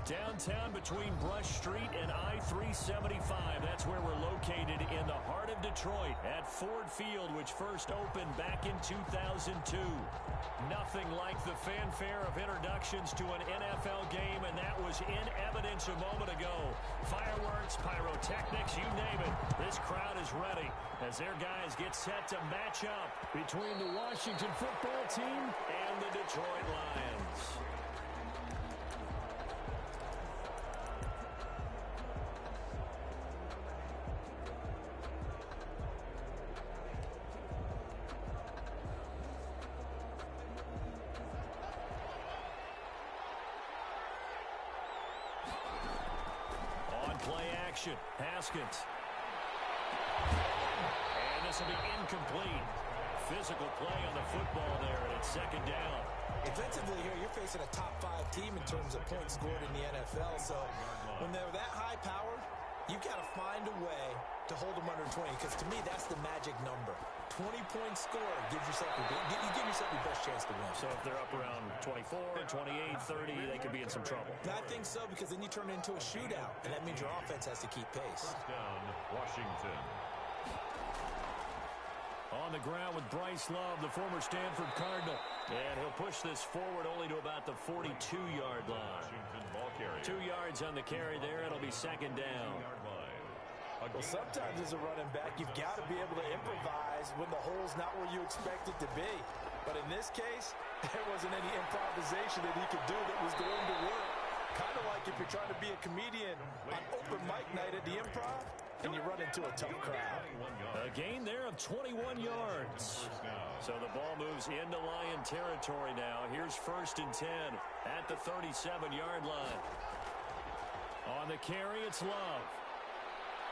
Downtown between Brush Street and I-375. That's where we're located in the heart of Detroit at Ford Field, which first opened back in 2002. Nothing like the fanfare of introductions to an NFL game, and that was in evidence a moment ago. Fireworks, pyrotechnics, you name it. This crowd is ready as their guys get set to match up between the Washington football team and the Detroit Lions. Haskins. And this will be incomplete. Physical play on the football there, and it's second down. Defensively here, you're facing a top-5 team in terms of points scored in the NFL. So when they're that high-powered, you've got to find a way to hold them under 20, because to me, that's the magic number. 20-point score gives yourself you give yourself your best chance to win. So if they're up around 24, 28, 30, they could be in some trouble. I think so, because then you turn it into a shootout, and that means your offense has to keep pace. First down, Washington. On the ground with Bryce Love, the former Stanford Cardinal. And he'll push this forward only to about the 42-yard line. Washington ball carrier. 2 yards on the carry there. It'll be second down. Well, sometimes as a running back, you've got to be able to improvise when the hole's not where you expect it to be. But in this case, there wasn't any improvisation that he could do that was going to work. Kind of like if you're trying to be a comedian on open mic night at the Improv and you run into a tough crowd. A gain there of 21 yards. So the ball moves into Lion territory now. Here's 1st and 10 at the 37-yard line. On the carry, it's Love.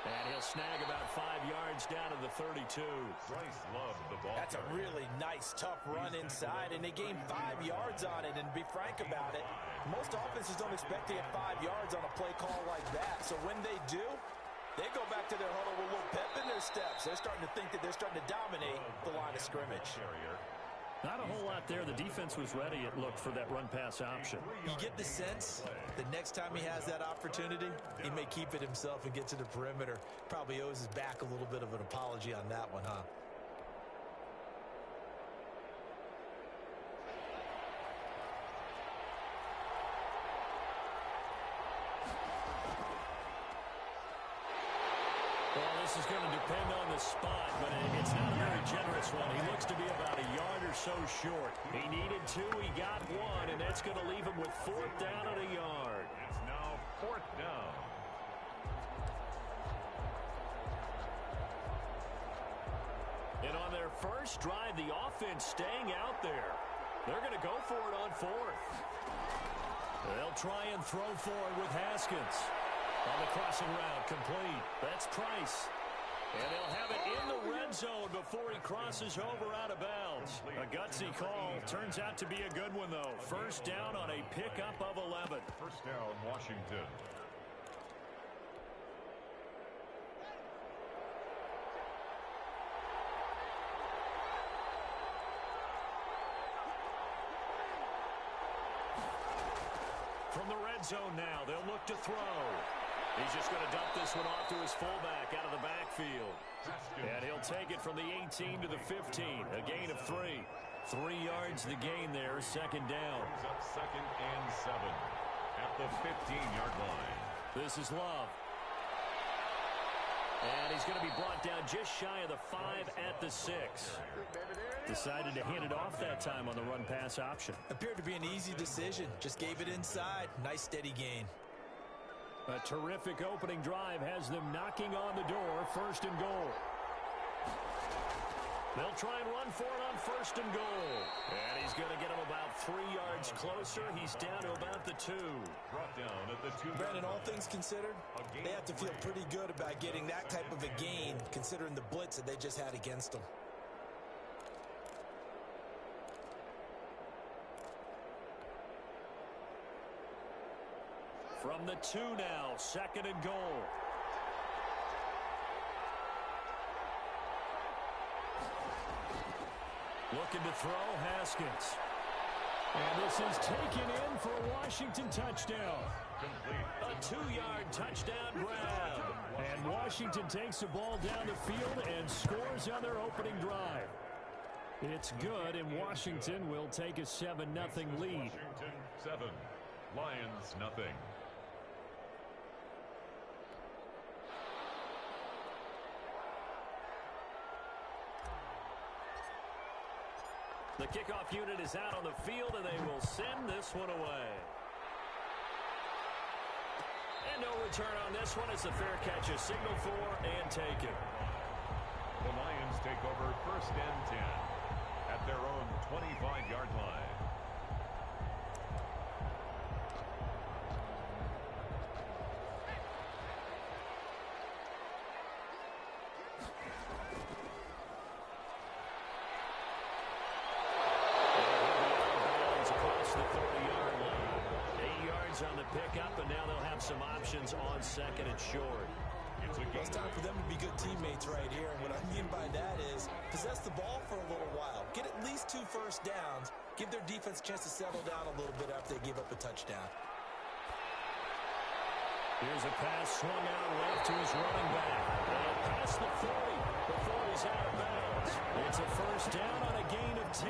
And he'll snag about 5 yards down to the 32. Bryce Love, the ball. That's a really nice, tough run inside, and they gained 5 yards on it. And to be frank about it, most offenses don't expect to get 5 yards on a play call like that. So when they do, they go back to their huddle with a little pep in their steps. They're starting to think that they're starting to dominate the line of scrimmage. Not a whole lot there. The defense was ready, it looked, for that run-pass option. You get the sense that next time he has that opportunity, he may keep it himself and get to the perimeter. Probably owes his back a little bit of an apology on that one, huh? This is going to depend on the spot, but it's not a very generous one. He looks to be about a yard or so short. He needed 2, he got 1, and that's going to leave him with 4th down and a yard. It's now 4th down. And on their first drive, the offense staying out there. They're going to go for it on 4th. They'll try and throw forward with Haskins. On the crossing route, complete. That's Price. And he'll have it in the red zone before he crosses over out of bounds. A gutsy call. Turns out to be a good one, though. First down on a pickup of 11. First down, Washington. From the red zone now, they'll look to throw. He's just going to dump this one off to his fullback out of the backfield. And he'll take it from the 18 to the 15. A gain of 3. 3 yards the gain there, second down. Brings up 2nd and 7 at the 15-yard line. This is Love. And he's going to be brought down just shy of the 5 at the 6. Decided to hand it off that time on the run-pass option. Appeared to be an easy decision. Just gave it inside. Nice steady gain. A terrific opening drive has them knocking on the door. 1st and goal. They'll try and run for it on 1st and goal. And he's going to get him about 3 yards closer. He's down to about the 2. Brought down at the 2. Brandon, all things considered, they have to feel pretty good about getting that type of a gain, considering the blitz that they just had against them. From the 2 now, 2nd and goal. Looking to throw, Haskins. And this is taken in for a while. Washington touchdown. A 2-yard touchdown grab. And Washington takes the ball down the field and scores on their opening drive. It's good, and Washington will take a 7-0 lead. Washington 7, Lions nothing. The kickoff unit is out on the field, and they will send this one away. And no return on this one. It's a fair catch, a signal for, and taken. The Lions take over 1st and 10 at their own 25-yard line. On the pickup, and now they'll have some options on 2nd and short. It's time for them to be good teammates right here, and what I mean by that is possess the ball for a little while, get at least 2 first downs, give their defense a chance to settle down a little bit after they give up a touchdown. Here's a pass swung out left to his running back. And past the 40 before he's out of bounds. It's a first down on a gain of 10.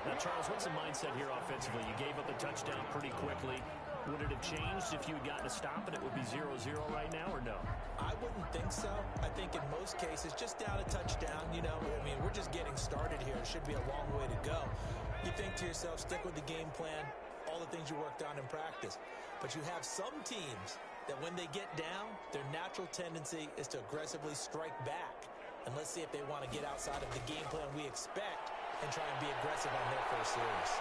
Now, Charles, what's the mindset here offensively? You gave up the touchdown pretty quickly. Would it have changed if you had gotten a stop and it would be 0-0 right now, or no? I wouldn't think so. I think in most cases, just down a touchdown, you know, I mean, we're just getting started here. It should be a long way to go. You think to yourself, stick with the game plan, all the things you worked on in practice. But you have some teams that when they get down, their natural tendency is to aggressively strike back. And let's see if they want to get outside of the game plan we expect and try and be aggressive on their first series.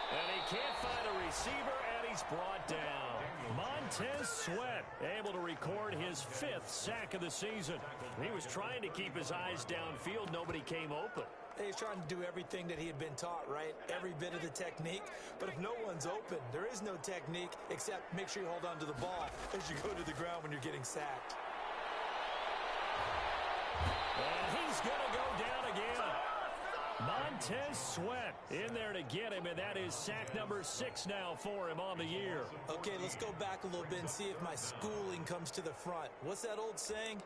And he can't find a receiver, and he's brought down. Montez Sweat able to record his 5th sack of the season. He was trying to keep his eyes downfield. Nobody came open. He's trying to do everything that he had been taught, right? Every bit of the technique. But if no one's open, there is no technique except make sure you hold on to the ball as you go to the ground when you're getting sacked. And he's going to go down again. Montez Sweat in there to get him, and that is sack number 6 now for him on the year. Okay, let's go back a little bit and see if my schooling comes to the front. What's that old saying?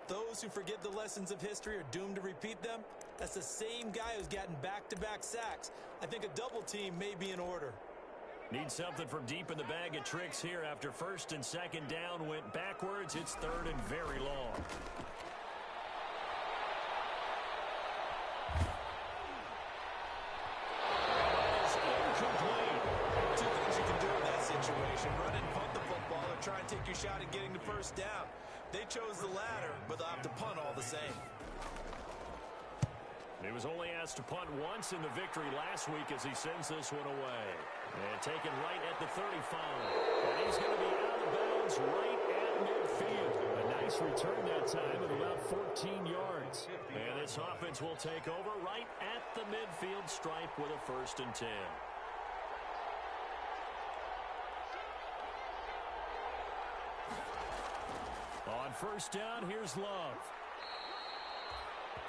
Those who forget the lessons of history are doomed to repeat them. That's the same guy who's gotten back-to-back sacks. I think a double team may be in order. Need something from deep in the bag of tricks here after 1st and 2nd down went backwards. It's 3rd and very long. Try and take your shot at getting the first down. They chose the latter, but they'll have to punt all the same. He was only asked to punt once in the victory last week as he sends this one away. And taken right at the 35. And he's going to be out of bounds right at midfield. A nice return that time of about 14 yards. And this offense will take over right at the midfield stripe with a 1st and 10. On 1st down, here's Love.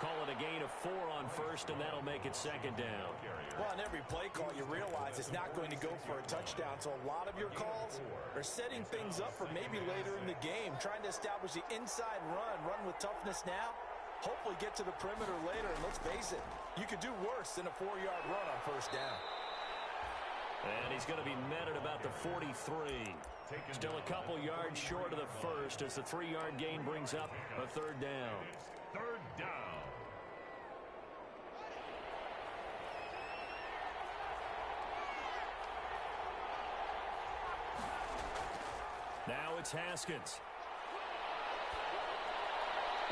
Call it a gain of 4 on 1st, and that'll make it 2nd down. Well, on every play call, you realize it's not going to go for a touchdown, so a lot of your calls are setting things up for maybe later in the game, trying to establish the inside run with toughness now, hopefully get to the perimeter later, and let's face it, you could do worse than a 4-yard run on 1st down. And he's going to be met at about the 43. Still a couple yards short of the 1st as the 3-yard gain brings up a 3rd down. 3rd down. Now it's Haskins.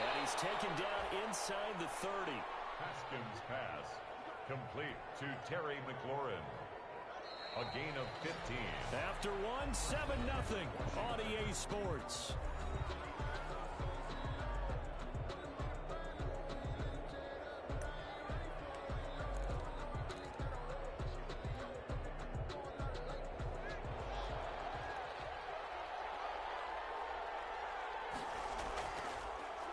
And he's taken down inside the 30. Haskins' pass complete to Terry McLaurin. A gain of 15. After 1, 7-0 on EA Sports.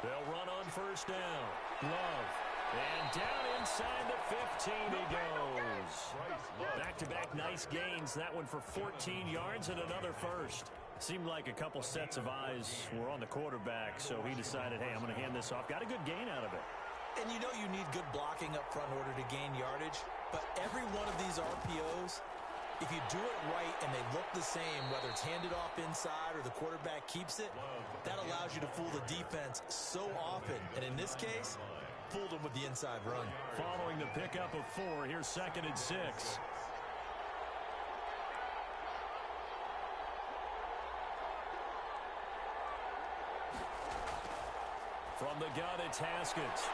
They'll run on 1st down. Love And down inside the 15 he goes. Back-to-back nice gains. That one for 14 yards and another first. Seemed like a couple sets of eyes were on the quarterback, so he decided, hey, I'm going to hand this off. Got a good gain out of it. And you know you need good blocking up front in order to gain yardage. But every one of these RPOs, if you do it right and they look the same, whether it's handed off inside or the quarterback keeps it, that allows you to fool the defense so often. And in this case, fooled them with the inside run. Following the pickup of 4, here's 2nd and 6. From the gun, it's Haskins.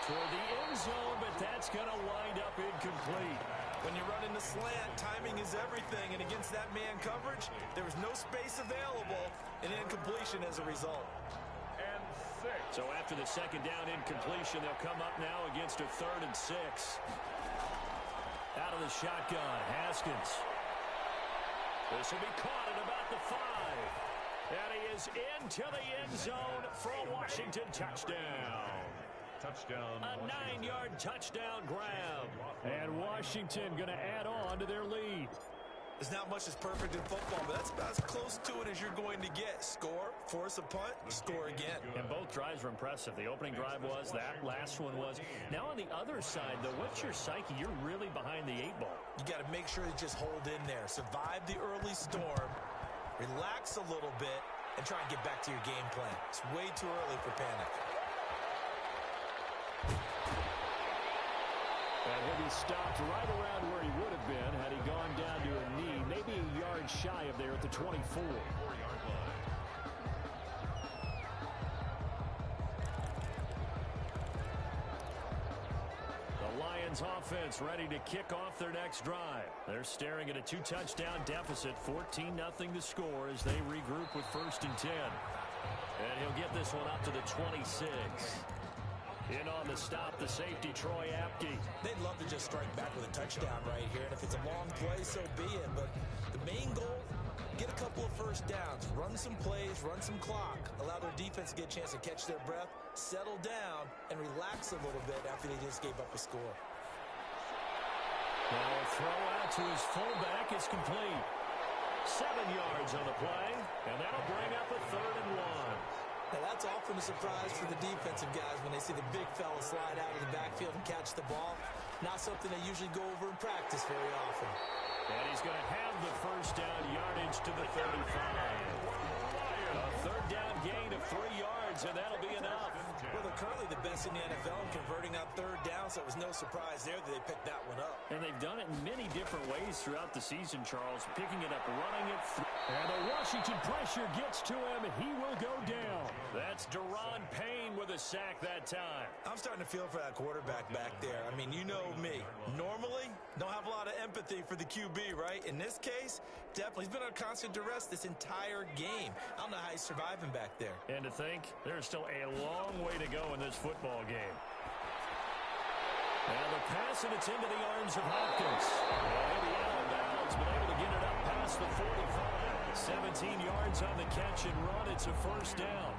Toward the end zone, but that's going to wind up incomplete. When you run in the slant, timing is everything. And against that man coverage, there was no space available, and incompletion as a result. And 6. So after the 2nd down incompletion, they'll come up now against a 3rd and 6. Out of the shotgun, Haskins. This will be caught at about the 5. And he is into the end zone for a Washington touchdown. Touchdown. A 9-yard touchdown grab. And Washington going to add on to their lead. There's not much that's perfect in football, but that's about as close to it as you're going to get. Score, force a punt, score again. And both drives were impressive. The opening drive was, that last one was. Now on the other side, though, what's your psyche? You're really behind the 8 ball. You got to make sure you just hold in there. Survive the early storm. Relax a little bit and try and get back to your game plan. It's way too early for panic. And he'll be stopped right around where he would have been had he gone down to a knee, maybe a yard shy of there at the 24. The Lions offense ready to kick off their next drive. They're staring at a 2-touchdown deficit, 14-0 the score as they regroup with 1st and 10. And he'll get this one up to the 26. In on the stop, the safety, Troy Apke. They'd love to just strike back with a touchdown right here, and if it's a long play, so be it. But the main goal, get a couple of first downs, run some plays, run some clock, allow their defense to get a chance to catch their breath, settle down, and relax a little bit after they just gave up a score. Now a throw out to his fullback is complete. 7 yards on the play, and that'll bring up a 3rd and 1. Now that's often a surprise for the defensive guys when they see the big fella slide out of the backfield and catch the ball. Not something they usually go over in practice very often. And he's going to have the first down yardage to the 35. A 3rd down gain of 3 yards, and that'll be enough. Well, they're currently the best in the NFL in converting on 3rd down, so it was no surprise there that they picked that one up. And they've done it in many different ways throughout the season, Charles. Picking it up, running it through. And the Washington pressure gets to him. He will go down. That's Daron Payne with a sack that time. I'm starting to feel for that quarterback back there. I mean, you know me. Normally, don't have a lot of empathy for the QB, right? In this case, definitely. He's been on constant duress this entire game. I don't know how he's surviving back there. And to think, there's still a long way to go in this football game. Now the pass, and it's into the arms of Hopkins. And he'll be out of bounds, but able to get it up past the 45. 17 yards on the catch and run. It's a 1st down.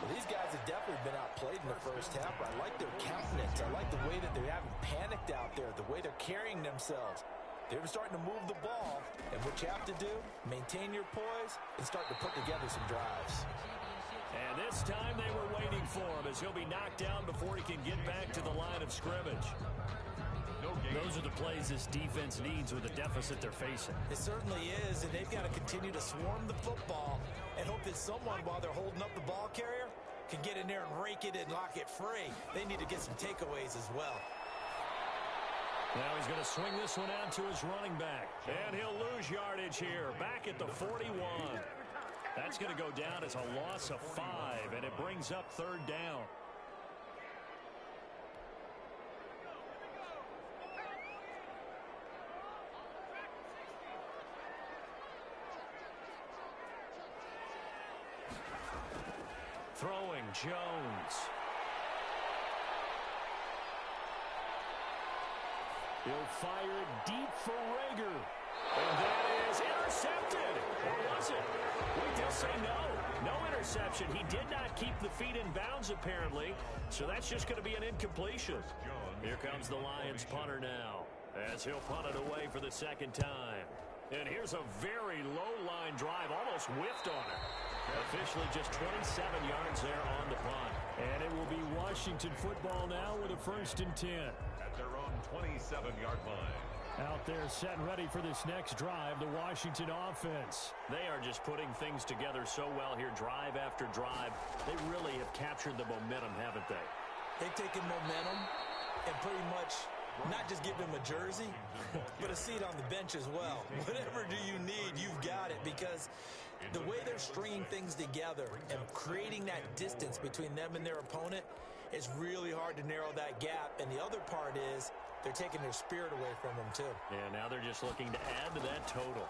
Well, these guys have definitely been outplayed in the first half. I like their countenance. I like the way that they haven't panicked out there, the way they're carrying themselves. They were starting to move the ball, and what you have to do, maintain your poise and start to put together some drives. And this time they were waiting for him as he'll be knocked down before he can get back to the line of scrimmage. Those are the plays this defense needs with the deficit they're facing. It certainly is, and they've got to continue to swarm the football and hope that someone, while they're holding up the ball carrier, can get in there and rake it and lock it free. They need to get some takeaways as well. Now he's going to swing this one out to his running back. And he'll lose yardage here, back at the 41. That's going to go down as a loss of 5, and it brings up 3rd down. Throwing, Jones. He'll fire it deep for Rager. And that is intercepted. Or was it? Wait, they'll say no. No interception. reception. He did not keep the feet in bounds, apparently, so that's just going to be an incompletion. Here comes the Lions punter now, as he'll punt it away for the second time. And here's a very low-line drive, almost whiffed on it. Officially just 27 yards there on the punt. And it will be Washington football now with a 1st and 10. At their own 27-yard line. Out there set and ready for this next drive, the Washington offense. They are just putting things together so well here, drive after drive. They really have captured the momentum, haven't they? They've taken momentum and pretty much not just give him a jersey, but a seat on the bench as well. Whatever do you need, you've got it, because the way they're stringing things together and creating that distance between them and their opponent, it's really hard to narrow that gap. And the other part is they're taking their spirit away from them, too. Yeah, now they're just looking to add to that total.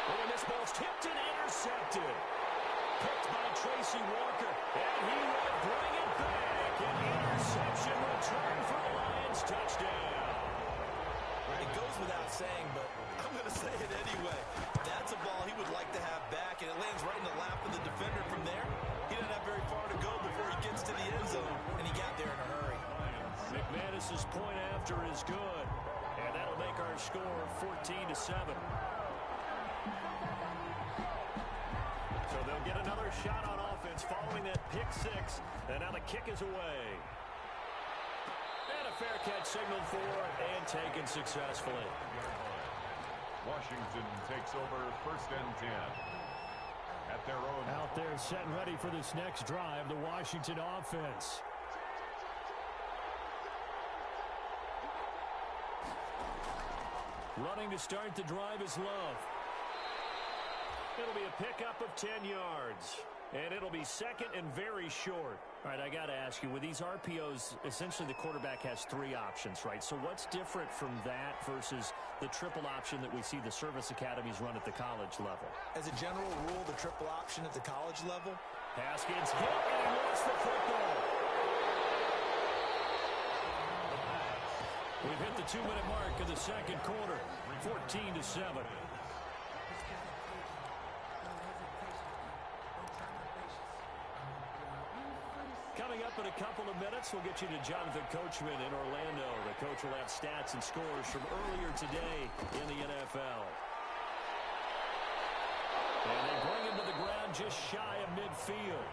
Oh, and this ball's tipped and intercepted. Picked by Tracy Walker, and he will bring it back. An interception return for the Lions. Touchdown. It goes without saying, but I'm going to say it anyway. That's a ball he would like to have back, and it lands right in the lap of the defender from there. He doesn't have very far to go before he gets to the end zone, and he got there in a hurry. McManus's point after is good, and that'll make our score 14-7. So they'll get another shot on offense following that pick six, and now the kick is away. And a fair catch signaled for and taken successfully. Washington takes over 1st and 10. At their own. Out there set and ready for this next drive, the Washington offense. Running to start the drive is Love. It'll be a pickup of 10 yards. And it'll be second and very short. All right, I got to ask you, with these RPOs, essentially the quarterback has 3 options, right? So what's different from that versus the triple option that we see the service academies run at the college level? As a general rule, the triple option at the college level. Haskins hit, and he lost the football. We've hit the 2-minute mark of the second quarter, 14-7. Coming up in a couple of minutes, we'll get you to Jonathan Coachman in Orlando. The coach will have stats and scores from earlier today in the NFL. And they bring him to the ground just shy of midfield.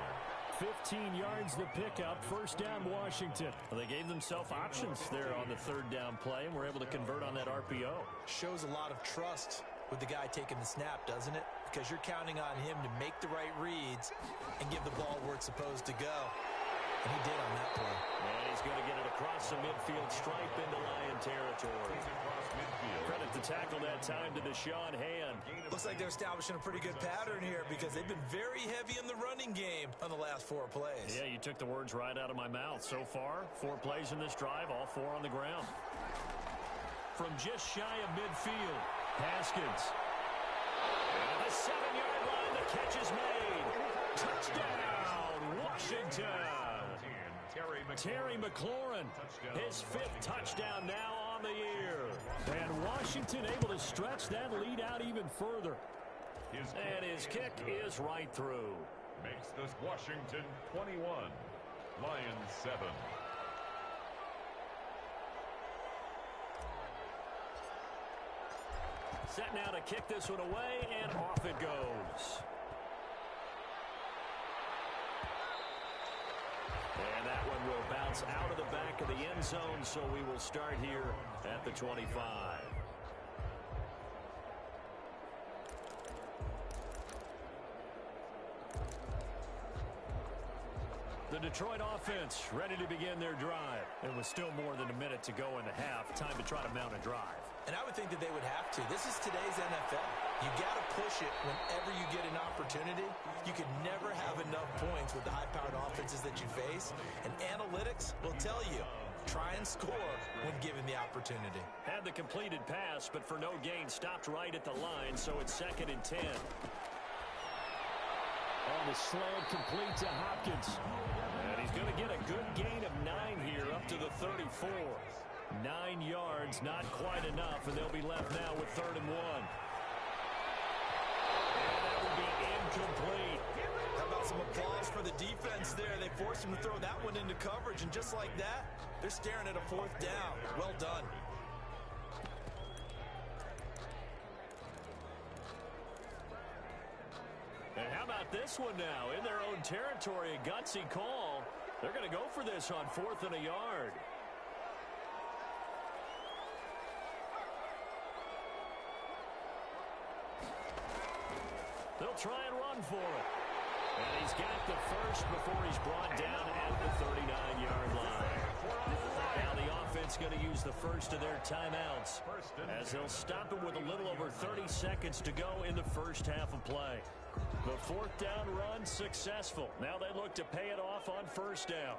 15 yards the pickup, 1st down Washington. Well, they gave themselves options there on the 3rd down play, and were able to convert on that RPO. Shows a lot of trust with the guy taking the snap, doesn't it? Because you're counting on him to make the right reads and give the ball where it's supposed to go. And he did on that play. And he's going to get it across the midfield stripe into Lion territory. Credit the tackle that time to Deshaun Hand. Looks like they're establishing a pretty good pattern here, because they've been very heavy in the running game on the last 4 plays. Yeah, you took the words right out of my mouth. So far, 4 plays in this drive, all 4 on the ground. From just shy of midfield, Haskins. And the 7-yard line, the catch is made. Touchdown, Washington. Terry McLaurin, his 5th touchdown now on the year. And Washington able to stretch that lead out even further. And his kick is right through. Makes this Washington 21, Lions 7. Set now to kick this one away, and off it goes. And that one will bounce out of the back of the end zone, so we will start here at the 25. The Detroit offense ready to begin their drive. It was still more than a minute to go in the half. Time to try to mount a drive. And I would think that they would have to. This is today's NFL. You got to push it whenever you get an opportunity. You can never have enough points with the high-powered offenses that you face. And analytics will tell you, try and score when given the opportunity. Had the completed pass, but for no gain, stopped right at the line, so it's 2nd and 10. On the slant, complete to Hopkins. And he's going to get a good gain of 9 here, up to the 34. 9 yards, not quite enough, and they'll be left now with 3rd and 1. And that will be incomplete. for the defense there. They forced him to throw that one into coverage, and just like that, they're staring at a fourth down. Well done. And how about this one now? In their own territory, a gutsy call. They're going to go for this on 4th and a yard. They'll try and run for it. And he's got the first before he's brought down at the 39-yard line. Now the offense going to use the first of their timeouts as they'll stop him with a little over 30 seconds to go in the first half of play. The 4th down run successful. Now they look to pay it off on 1st down.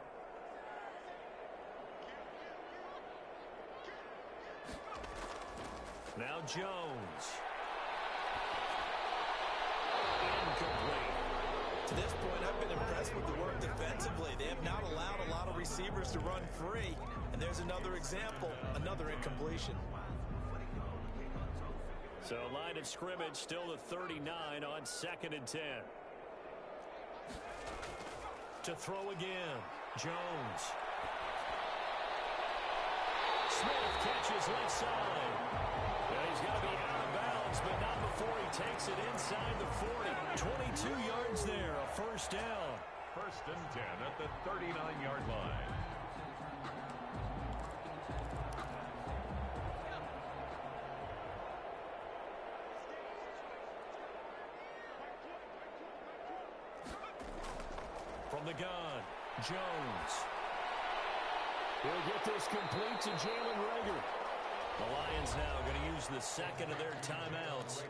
Now Jones. Incomplete. To this point, I've been impressed with the work defensively. They have not allowed a lot of receivers to run free. And there's another example, another incompletion. So line of scrimmage still the 39 on 2nd and 10. To throw again, Jones. Smith catches left side. Yeah, he's got to be out of bounds, but not before he takes it inside the 40. 22 yards there, a 1st down. 1st and 10 at the 39-yard line. From the gun, Jones. He'll get this complete to Jalen Reagor. The Lions now going to use the second of their timeouts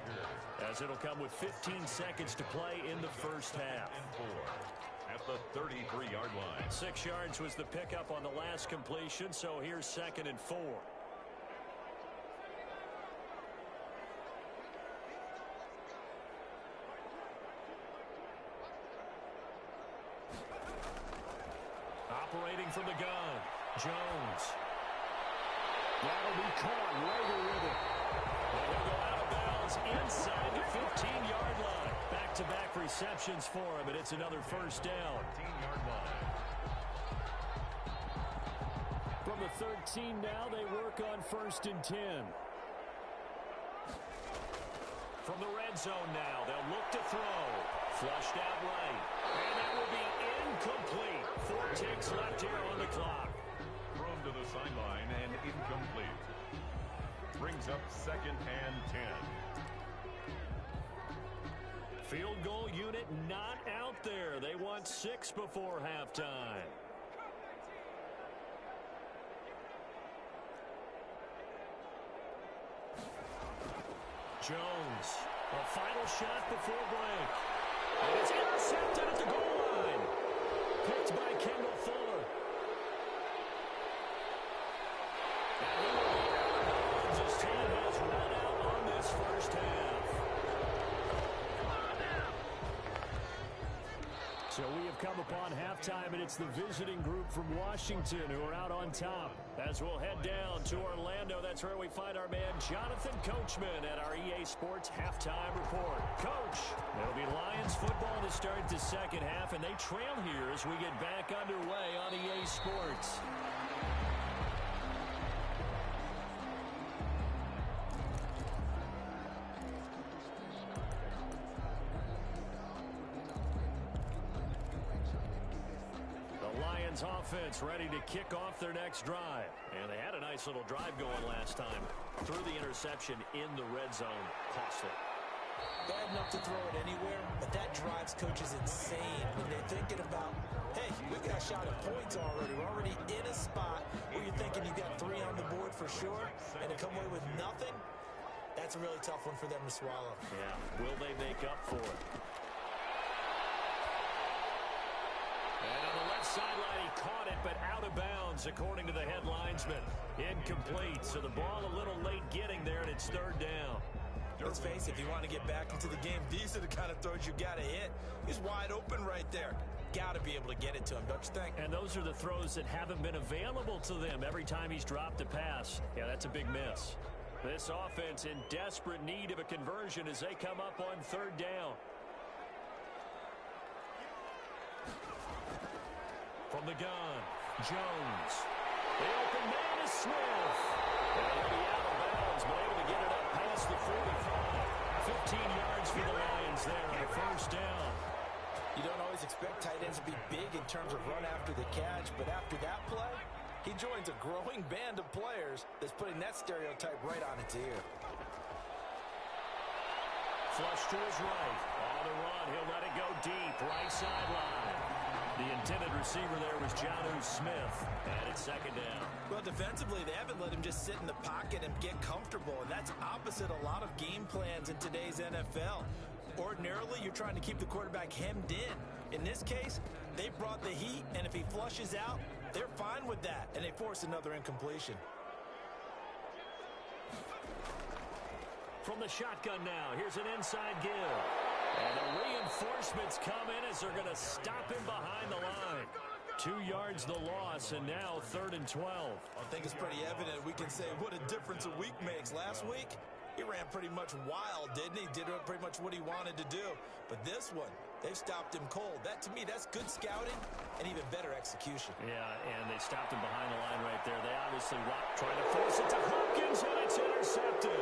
as it'll come with 15 seconds to play in the first half. At the 33-yard line. 6 yards was the pickup on the last completion, so here's 2nd and 4. Operating from the gun, Jones. That'll be caught. Reagor with it. And he'll go out of bounds inside the 15-yard line. Back-to-back receptions for him, and it's another 1st down. 15-yard line. From the 13 now, they work on 1st and 10. From the red zone now, they'll look to throw. Flushed out right. And that will be incomplete. 4 ticks left here on the clock. Thrown to the sideline and incomplete. Brings up 2nd and 10. Field goal unit not out there. They want 6 before halftime. Jones, a final shot before break. And it's intercepted at the goal line. Picked by Kendall Fuller. And he will be out of bounds as time has run out on this first half. So we have come upon halftime, and it's the visiting group from Washington who are out on top. As we'll head down to Orlando, that's where we find our man Jonathan Coachman at our EA Sports Halftime Report. Coach, it'll be Lions football to start the second half, and they trail here as we get back underway on EA Sports. Offense ready to kick off their next drive. And they had a nice little drive going last time. Threw the interception in the red zone. Costly. Bad enough to throw it anywhere, but that drives coaches insane when they're thinking about, hey, we got a shot at points already. We're already in a spot where you're thinking you got 3 on the board for sure, and to come away with nothing, that's a really tough one for them to swallow. Yeah, will they make up for it? And on the left sideline, he caught it, but out of bounds, according to the head linesman. Incomplete, so the ball a little late getting there, and it's 3rd down. Let's face it, if you want to get back into the game, these are the kind of throws you got to hit. He's wide open right there. Got to be able to get it to him, don't you think? And those are the throws that haven't been available to them every time he's dropped a pass. Yeah, that's a big miss. This offense in desperate need of a conversion as they come up on 3rd down. From the gun, Jones. The open man is Smith. And he'll be out of bounds, but able to get it up past the 45. 15 yards for the Lions there on a first down. You don't always expect tight ends to be big in terms of run after the catch, but after that play, he joins a growing band of players that's putting that stereotype right on its ear. Flush to his right. On the run, he'll let it go deep, right sideline. The intended receiver there was Jonnu Smith, and it's second down. Well, defensively, they haven't let him just sit in the pocket and get comfortable, and that's opposite a lot of game plans in today's NFL. Ordinarily, you're trying to keep the quarterback hemmed in. In this case, they brought the heat, and if he flushes out, they're fine with that, and they force another incompletion. From the shotgun now, here's an inside give. And the reinforcements come in as they're going to stop him behind the line. 2 yards the loss, and now 3rd and 12. I think it's pretty evident. We can say what a difference a week makes. Last week, he ran pretty much wild, didn't he? Did pretty much what he wanted to do. But this one, they've stopped him cold. That, to me, that's good scouting and even better execution. Yeah, and they stopped him behind the line right there. They obviously trying to force it to Hopkins, and it's intercepted.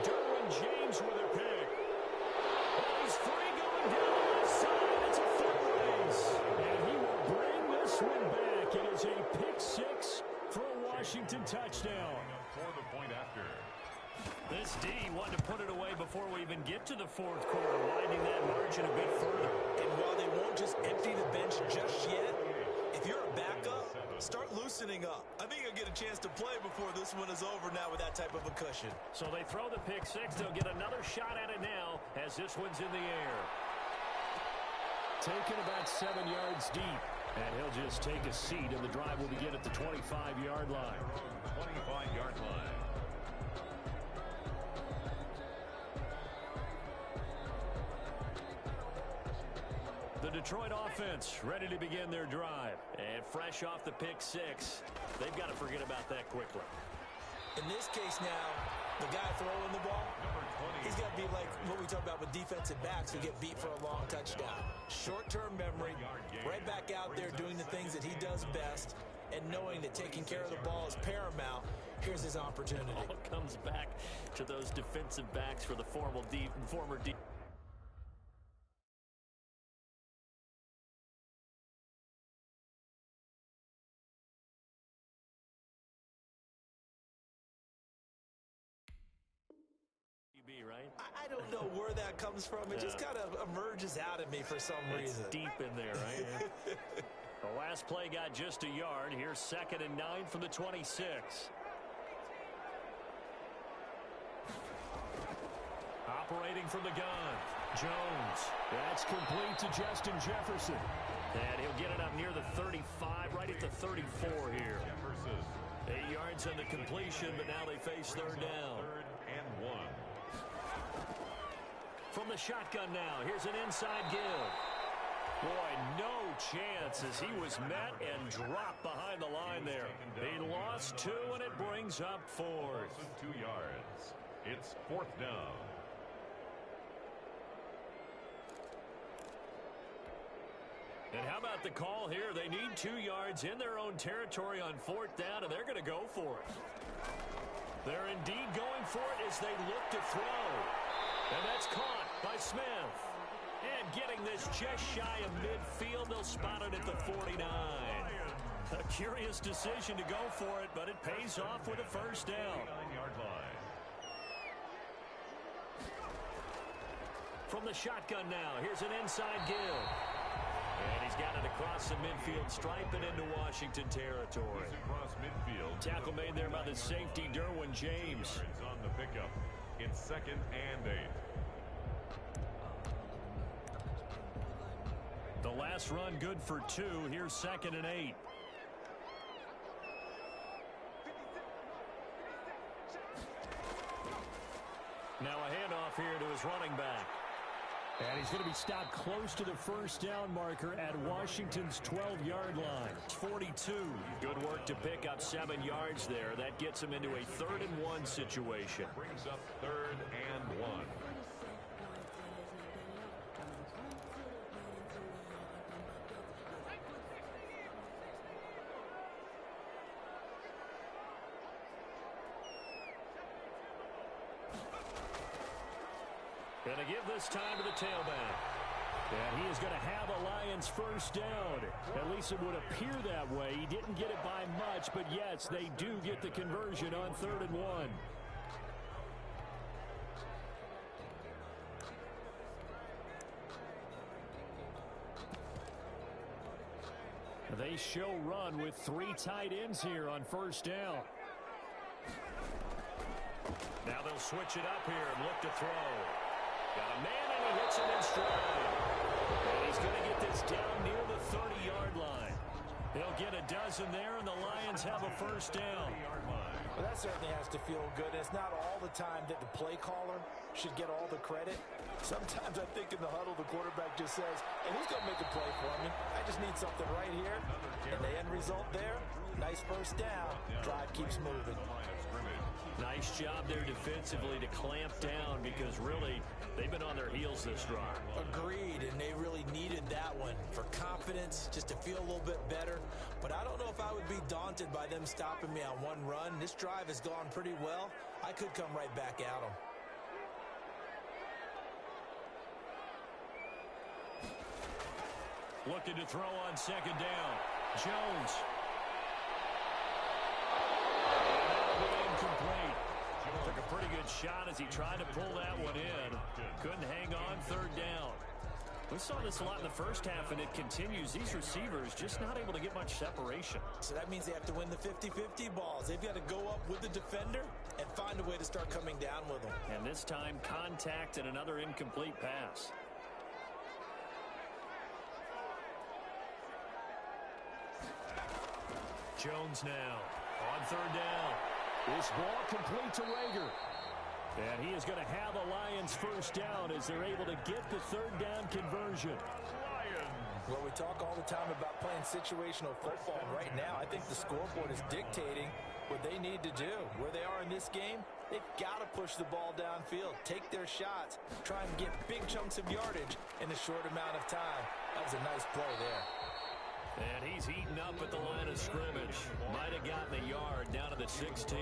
Derwin James with a pick. Oh, he's free going down the left side. It's a foot race. And he will bring this one back. It is a pick six for a Washington touchdown. For the point after. This D wanted to put it away before we even get to the fourth quarter, widening that margin a bit further. And while they won't just empty the bench just yet, if you're a backup, start loosening up. I think you'll get a chance to play before this one is over now with that type of a cushion. So they throw the pick six. They'll get another shot at it now as this one's in the air. Taken about 7 yards deep. And he'll just take a seat, and the drive will begin at the 25-yard line. 25-yard line. The Detroit offense ready to begin their drive. And fresh off the pick six, they've got to forget about that quickly. In this case now, the guy throwing the ball, he's got to be like what we talk about with defensive backs who get beat for a long touchdown. Short-term memory, right back out there doing the things that he does best, and knowing that taking care of the ball is paramount. Here's his opportunity. All comes back to those defensive backs for the former right? I don't know where that comes from. It just kind of emerges out of me for some reason. It's deep in there, right? The last play got just a yard. Here's 2nd and 9 from the 26. Operating from the gun, Jones. That's complete to Justin Jefferson. And he'll get it up near the 35, right at the 34 here. Jefferson. 8 yards on the completion, but now they face 3rd down. 3rd and 1. From the shotgun now, here's an inside give. Boy, no chance as he was met and dropped behind the line there. He lost 2, and it brings up 4th. 2 yards. It's 4th down. And how about the call here? They need 2 yards in their own territory on 4th down, and they're going to go for it. They're indeed going for it as they look to throw. And that's caught by Smith. And getting this just shy of midfield, they'll spot it at the 49. A curious decision to go for it, but it pays off with a first down. 9-yard line. From the shotgun now, here's an inside give. And he's got it across the midfield stripe and into Washington territory. He's across midfield. Tackle made there by the safety, Derwin James. On the pickup. It's 2nd and 8. The last run good for 2. Here's 2nd and 8. Now a handoff here to his running back. And he's going to be stopped close to the first down marker at Washington's 12-yard line. 42. Good work to pick up 7 yards there. That gets him into a 3rd and 1 situation. Brings up 3rd and 1. Gonna give this time to the tailback. And he is going to have a Lions first down. At least it would appear that way. He didn't get it by much, but yes, they do get the conversion on 3rd and 1. They show run with 3 tight ends here on first down. Now they'll switch it up here and look to throw. Got a man and he hits him in stride. And he's going to get this down near the 30-yard line. They'll get a dozen there, and the Lions have a first down. Well, that certainly has to feel good. It's not all the time that the play caller should get all the credit. Sometimes I think in the huddle, the quarterback just says, hey, who's going to make a play for me? I just need something right here. And the end result there, nice first down. Drive keeps moving. Nice job there defensively to clamp down because really they've been on their heels this drive. Agreed, and they really needed that one for confidence, just to feel a little bit better. But I don't know if I would be daunted by them stopping me on one run. This drive has gone pretty well. I could come right back at them. Looking to throw on 2nd down. Jones. Incomplete. Took a pretty good shot as he tried to pull that one in. Couldn't hang on 3rd down. We saw this a lot in the first half, and it continues. These receivers just not able to get much separation. So that means they have to win the 50-50 balls. They've got to go up with the defender and find a way to start coming down with them. And this time, contact and another incomplete pass. Jones now on 3rd down. This ball complete to Rager. And he is going to have a Lions first down as they're able to get the 3rd down conversion. Well, we talk all the time about playing situational football. Right now, I think the scoreboard is dictating what they need to do. Where they are in this game, they've got to push the ball downfield, take their shots, try and get big chunks of yardage in a short amount of time. That was a nice play there. And he's eaten up at the line of scrimmage. Might have gotten a yard down to the 16.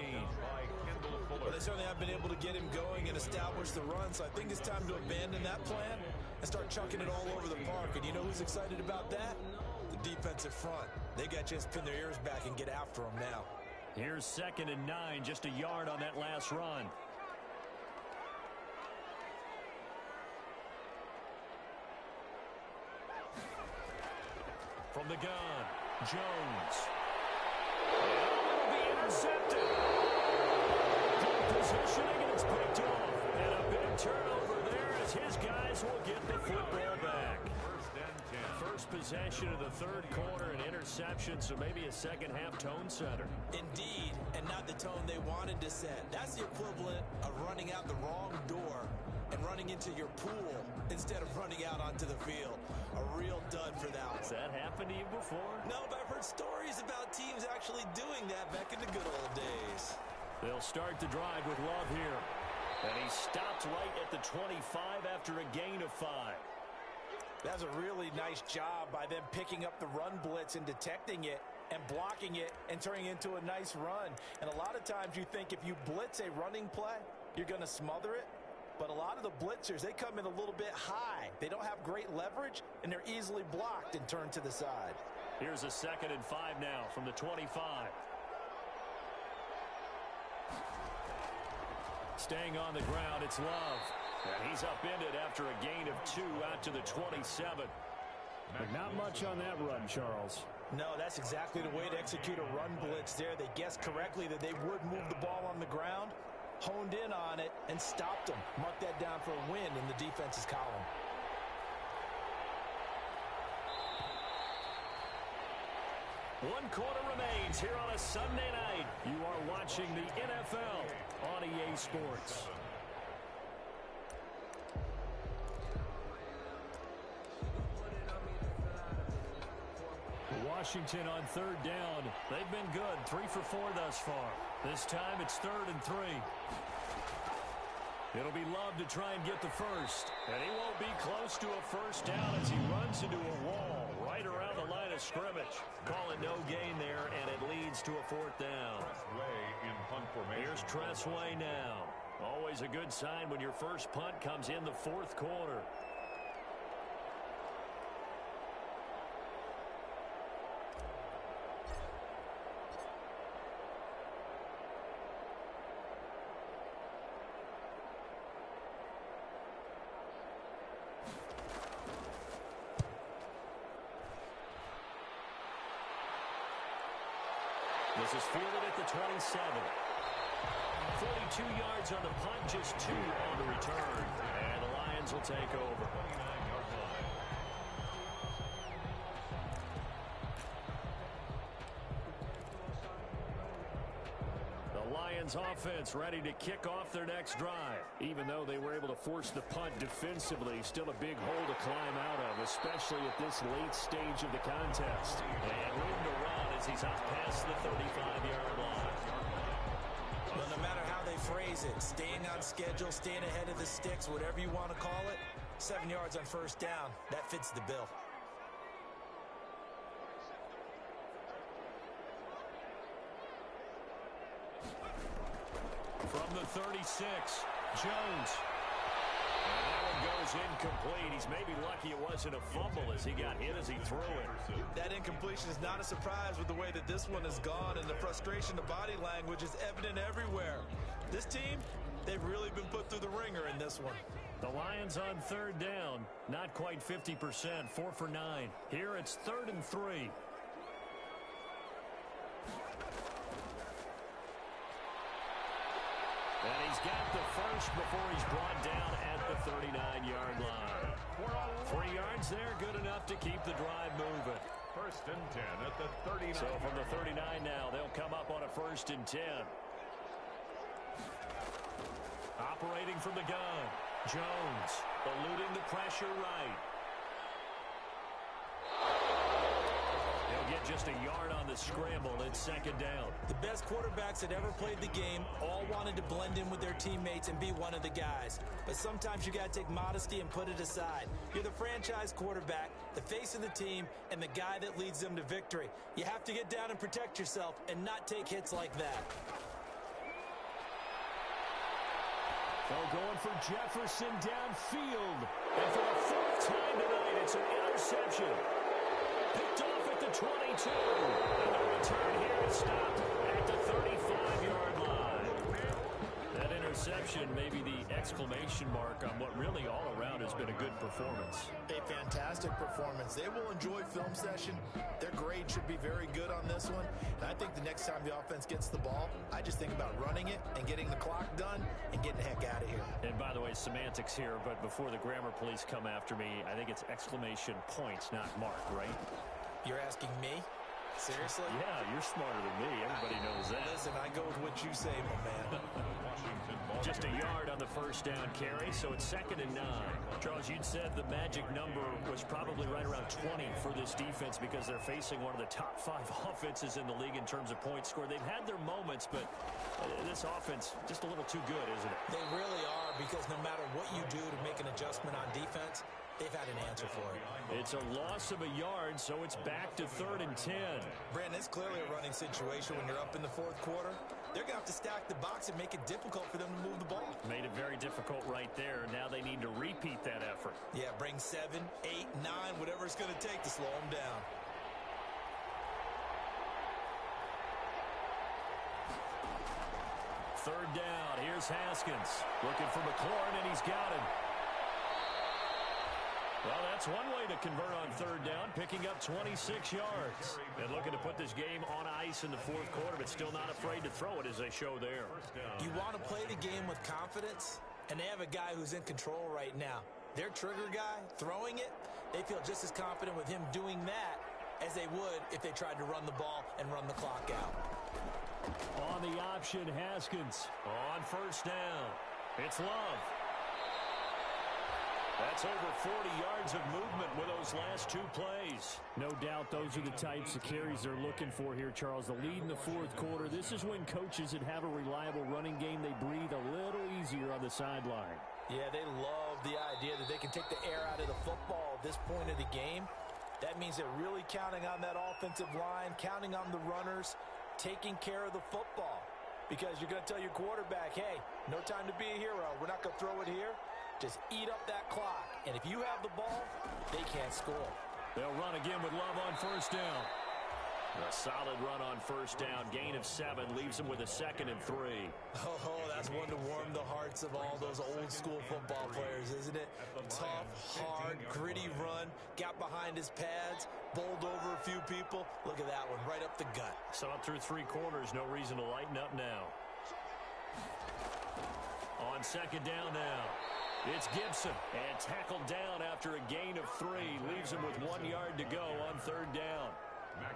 Well, they certainly have been able to get him going and establish the run, so I think it's time to abandon that plan and start chucking it all over the park. And you know who's excited about that? The defensive front. They got to just pin their ears back and get after him now. Here's 2nd and 9, just a yard on that last run. From the gun, Jones. It'll be intercepted. Good positioning, and it's picked off. And a big turnover there as his guys will get the football back. First possession of the 3rd quarter, an interception, so maybe a second-half tone setter. Indeed, and not the tone they wanted to set. That's the equivalent of running out the wrong door and running into your pool instead of running out onto the field. A real dud for that one. Has that happened to you before? No, but I've heard stories about teams actually doing that back in the good old days. They'll start the drive with Love here. And he stopped right at the 25 after a gain of 5. That's a really nice job by them picking up the run blitz and detecting it and blocking it and turning it into a nice run. And a lot of times you think if you blitz a running play, you're going to smother it. But a lot of the blitzers, they come in a little bit high. They don't have great leverage, and they're easily blocked and turned to the side. Here's a 2nd and 5 now from the 25. Staying on the ground, it's Love. And he's upended after a gain of 2 out to the 27. But not much on that run, Charles. No, that's exactly the way to execute a run blitz there. They guessed correctly that they would move the ball on the ground, honed in on it, and stopped them. Mark that down for a win in the defense's column. One quarter remains here on a Sunday night. You are watching the NFL on EA Sports. Washington on 3rd down. They've been good, 3 for 4 thus far. This time it's 3rd and 3. It'll be Love to try and get the first. And he won't be close to a first down as he runs into a wall right around the line of scrimmage. Calling no gain there, and it leads to a 4th down. Tressway in punt formation. Here's Tressway now. Always a good sign when your first punt comes in the fourth quarter. This is fielded at the 27. 42 yards on the punt, just 2 on the return. And the Lions will take over. The Lions offense ready to kick off their next drive. Even though they were able to force the punt defensively, still a big hole to climb out of, especially at this late stage of the contest. And room to run as he's out past the 35-yard line. Well, no matter how they phrase it, staying on schedule, staying ahead of the sticks, whatever you want to call it, 7 yards on first down, that fits the bill. From the 36, Jones. And that one goes incomplete. He's maybe lucky it wasn't a fumble as he got hit as he threw it. That incompletion is not a surprise with the way that this one has gone, and the frustration, the body language is evident everywhere. This team, they've really been put through the ringer in this one. The Lions on third down, not quite 50%, 4 for 9. Here it's 3rd and 3. And he's got the first before he's brought down at the 39-yard line. 3 yards there, good enough to keep the drive moving. 1st and 10 at the 39. So from the 39 now, they'll come up on a 1st and 10. Operating from the gun, Jones eluding the pressure right. They'll get just a yard on the scramble. It's 2nd down. The best quarterbacks that ever played the game all wanted to blend in with their teammates and be one of the guys. But sometimes you got to take modesty and put it aside. You're the franchise quarterback, the face of the team, and the guy that leads them to victory. You have to get down and protect yourself and not take hits like that. They're going for Jefferson downfield. And for the 4th time tonight, it's an interception. Picked off at the 22. And the return here is stopped at the 35-yard line. That interception may be the exclamation mark on what really all around has been a good performance. A fantastic performance. They will enjoy film session. Their grade should be very good on this one. And I think the next time the offense gets the ball, I just think about running it and getting the clock done and getting the heck out of here. And by the way, semantics here, but before the grammar police come after me, I think it's exclamation points, not mark, right? You're asking me? Seriously? Yeah, you're smarter than me. Everybody knows that. Listen, I go with what you say, my man. Just a yard on the first down carry, so it's 2nd and 9. Charles, you'd said the magic number was probably right around 20 for this defense because they're facing one of the top 5 offenses in the league in terms of points scored. They've had their moments, but this offense just a little too good, isn't it? They really are, because no matter what you do to make an adjustment on defense, they've had an answer for it. It's a loss of a yard, so it's back to 3rd and 10. Brandon, it's clearly a running situation when you're up in the 4th quarter. They're going to have to stack the box and make it difficult for them to move the ball. Made it very difficult right there. Now they need to repeat that effort. Yeah, bring 7, 8, 9, whatever it's going to take to slow them down. Third down. Here's Haskins. Looking for McLaurin, and he's got him. Well, that's one way to convert on 3rd down, picking up 26 yards. And looking to put this game on ice in the 4th quarter, but still not afraid to throw it as they show there. You want to play the game with confidence, and they have a guy who's in control right now. Their trigger guy, throwing it, they feel just as confident with him doing that as they would if they tried to run the ball and run the clock out. On the option, Haskins on 1st down. It's Love. That's over 40 yards of movement with those last 2 plays. No doubt those are the types of carries they're looking for here, Charles. The lead in the 4th quarter. This is when coaches that have a reliable running game, they breathe a little easier on the sideline. Yeah, they love the idea that they can take the air out of the football at this point of the game. That means they're really counting on that offensive line, counting on the runners, taking care of the football. because you're going to tell your quarterback, hey, no time to be a hero. We're not going to throw it here. Just eat up that clock. And if you have the ball, they can't score. They'll run again with Love on first down. A solid run on first down. Gain of 7 leaves him with a 2nd and 3. Oh, that's one to warm the hearts of all those old-school football players, isn't it? Tough, hard, gritty run. Got behind his pads, bowled over a few people. Look at that one, right up the gut. So up through 3 quarters, no reason to lighten up now. On 2nd down now. It's Gibson, and tackled down after a gain of 3. Leaves him with 1 yard to go on 3rd down.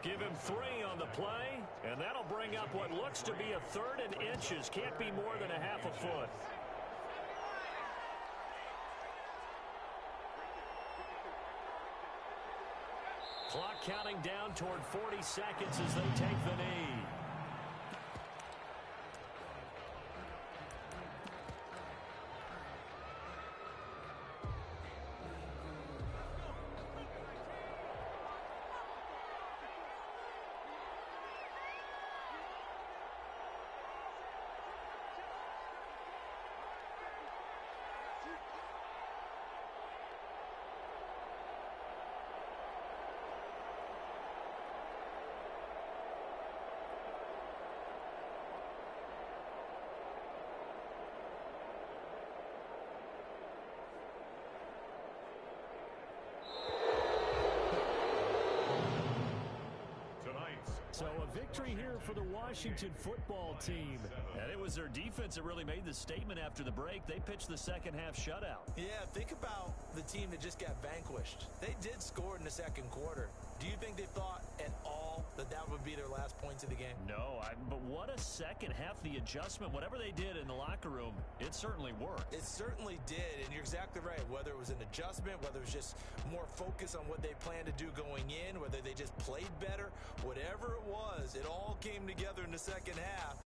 Give him 3 on the play, and that'll bring up what looks to be a 3rd and inches. Can't be more than a half a foot. Clock counting down toward 40 seconds as they take the knee. So a victory here for the Washington football team. And it was their defense that really made the statement after the break. They pitched the second half shutout. Yeah, think about the team that just got vanquished. They did score in the 2nd quarter. Do you think they thought at all that that would be their last points of the game? No, but what a second half. The adjustment, whatever they did in the locker room, it certainly worked. It certainly did, and you're exactly right. Whether it was an adjustment, whether it was just more focus on what they planned to do going in, whether they just played better, whatever it was, it all came together in the second half.